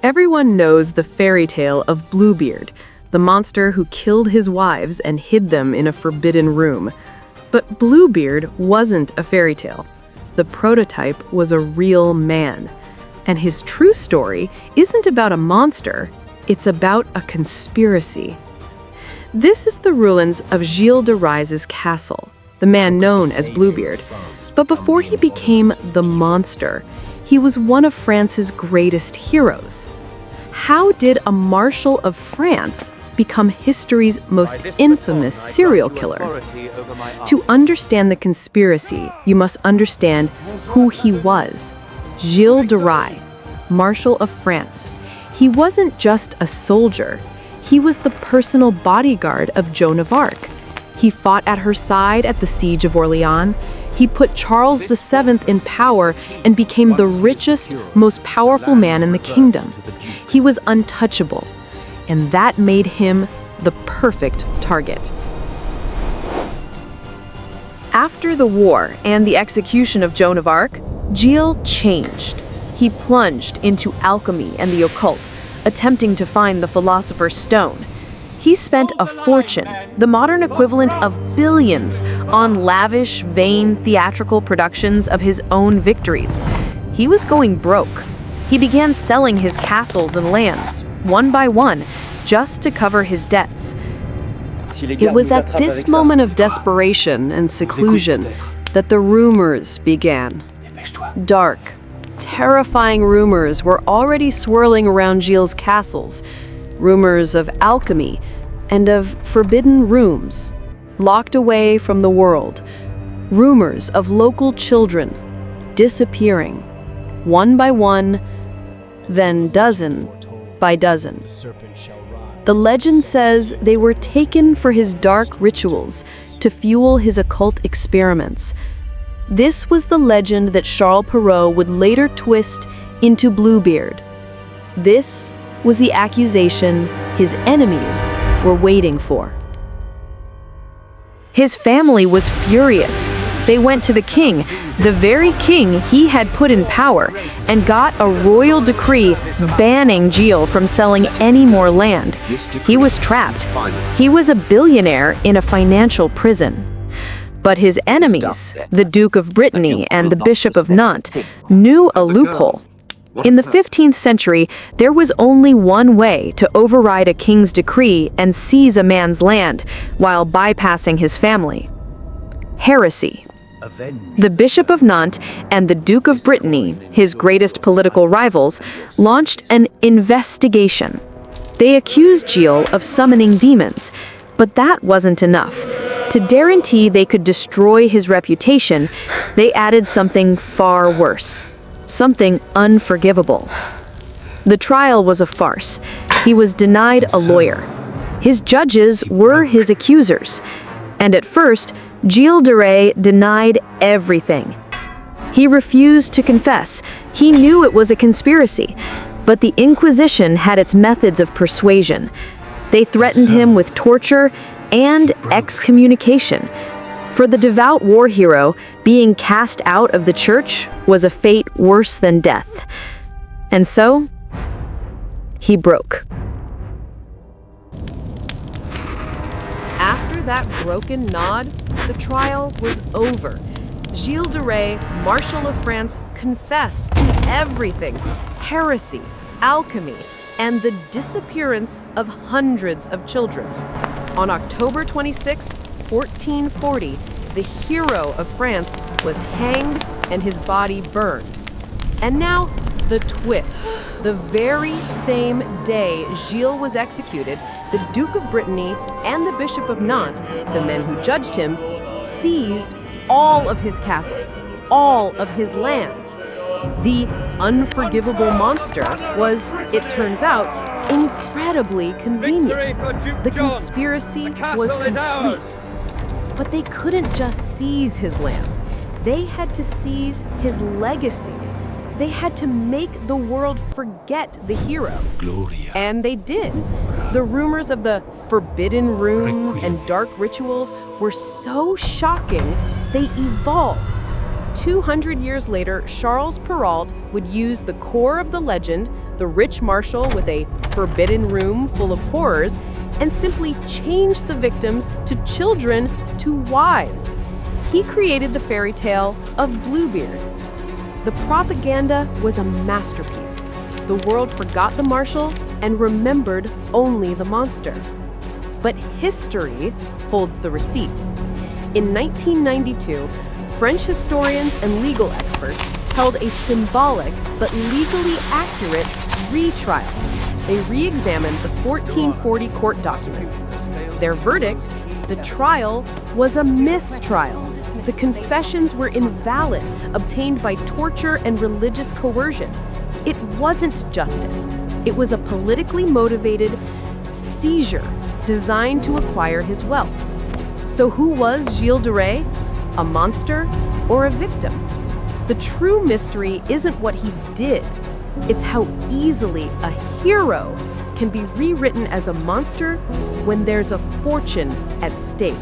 Everyone knows the fairy tale of Bluebeard, the monster who killed his wives and hid them in a forbidden room. But Bluebeard wasn't a fairy tale. The prototype was a real man. And his true story isn't about a monster, it's about a conspiracy. This is the ruins of Gilles de Rais's castle, the man known as Bluebeard. But before he became the monster, he was one of France's greatest heroes. How did a Marshal of France become history's most infamous serial killer? To understand the conspiracy, you must understand who he was. Gilles de Rais, Marshal of France. He wasn't just a soldier. He was the personal bodyguard of Joan of Arc. He fought at her side at the Siege of Orleans. He put Charles VII in power and became the richest, most powerful man in the kingdom. He was untouchable, and that made him the perfect target. After the war and the execution of Joan of Arc, Gilles changed. He plunged into alchemy and the occult, attempting to find the Philosopher's Stone. He spent a fortune, the modern equivalent of billions, on lavish, vain theatrical productions of his own victories. He was going broke. He began selling his castles and lands, one by one, just to cover his debts. It was at this moment of desperation and seclusion that the rumors began. Dark, terrifying rumors were already swirling around Gilles' castles. Rumors of alchemy and of forbidden rooms, locked away from the world. Rumors of local children disappearing, one by one, then dozen by dozen. The legend says they were taken for his dark rituals to fuel his occult experiments. This was the legend that Charles Perrault would later twist into Bluebeard. This was the accusation his enemies were waiting for. His family was furious. They went to the king, the very king he had put in power, and got a royal decree banning Gilles from selling any more land. He was trapped. He was a billionaire in a financial prison. But his enemies, the Duke of Brittany and the Bishop of Nantes, knew a loophole. In the 15th century, there was only one way to override a king's decree and seize a man's land while bypassing his family: heresy. The Bishop of Nantes and the Duke of Brittany, his greatest political rivals, launched an investigation. They accused Gilles of summoning demons, but that wasn't enough. To guarantee they could destroy his reputation, they added something far worse. Something unforgivable. The trial was a farce. He was denied a lawyer. His judges were his accusers. And at first, Gilles de Rais denied everything. He refused to confess. He knew it was a conspiracy. But the Inquisition had its methods of persuasion. They threatened him with torture and excommunication. For the devout war hero, being cast out of the church was a fate worse than death. And so, he broke. After that broken nod, the trial was over. Gilles de Rais, Marshal of France, confessed to everything: heresy, alchemy, and the disappearance of hundreds of children. On October 26, 1440, the hero of France was hanged and his body burned. And now, the twist. The very same day Gilles was executed, the Duke of Brittany and the Bishop of Nantes, the men who judged him, seized all of his castles, all of his lands. The unforgivable monster was, it turns out, incredibly convenient. The conspiracy was complete. But they couldn't just seize his lands. They had to seize his legacy. They had to make the world forget the hero. Gloria. And they did. The rumors of the forbidden rooms and dark rituals were so shocking, they evolved. 200 years later, Charles Perrault would use the core of the legend, the rich Marshal with a forbidden room full of horrors, and simply change the victims to children to wives. He created the fairy tale of Bluebeard. The propaganda was a masterpiece. The world forgot the Marshal and remembered only the monster. But history holds the receipts. In 1992, French historians and legal experts held a symbolic but legally accurate retrial. They re-examined the 1440 court documents. Their verdict: the trial was a mistrial. The confessions were invalid, obtained by torture and religious coercion. It wasn't justice. It was a politically motivated seizure designed to acquire his wealth. So who was Gilles de Rais? A monster or a victim? The true mystery isn't what he did. It's how easily a hero can be rewritten as a monster when there's a fortune at stake.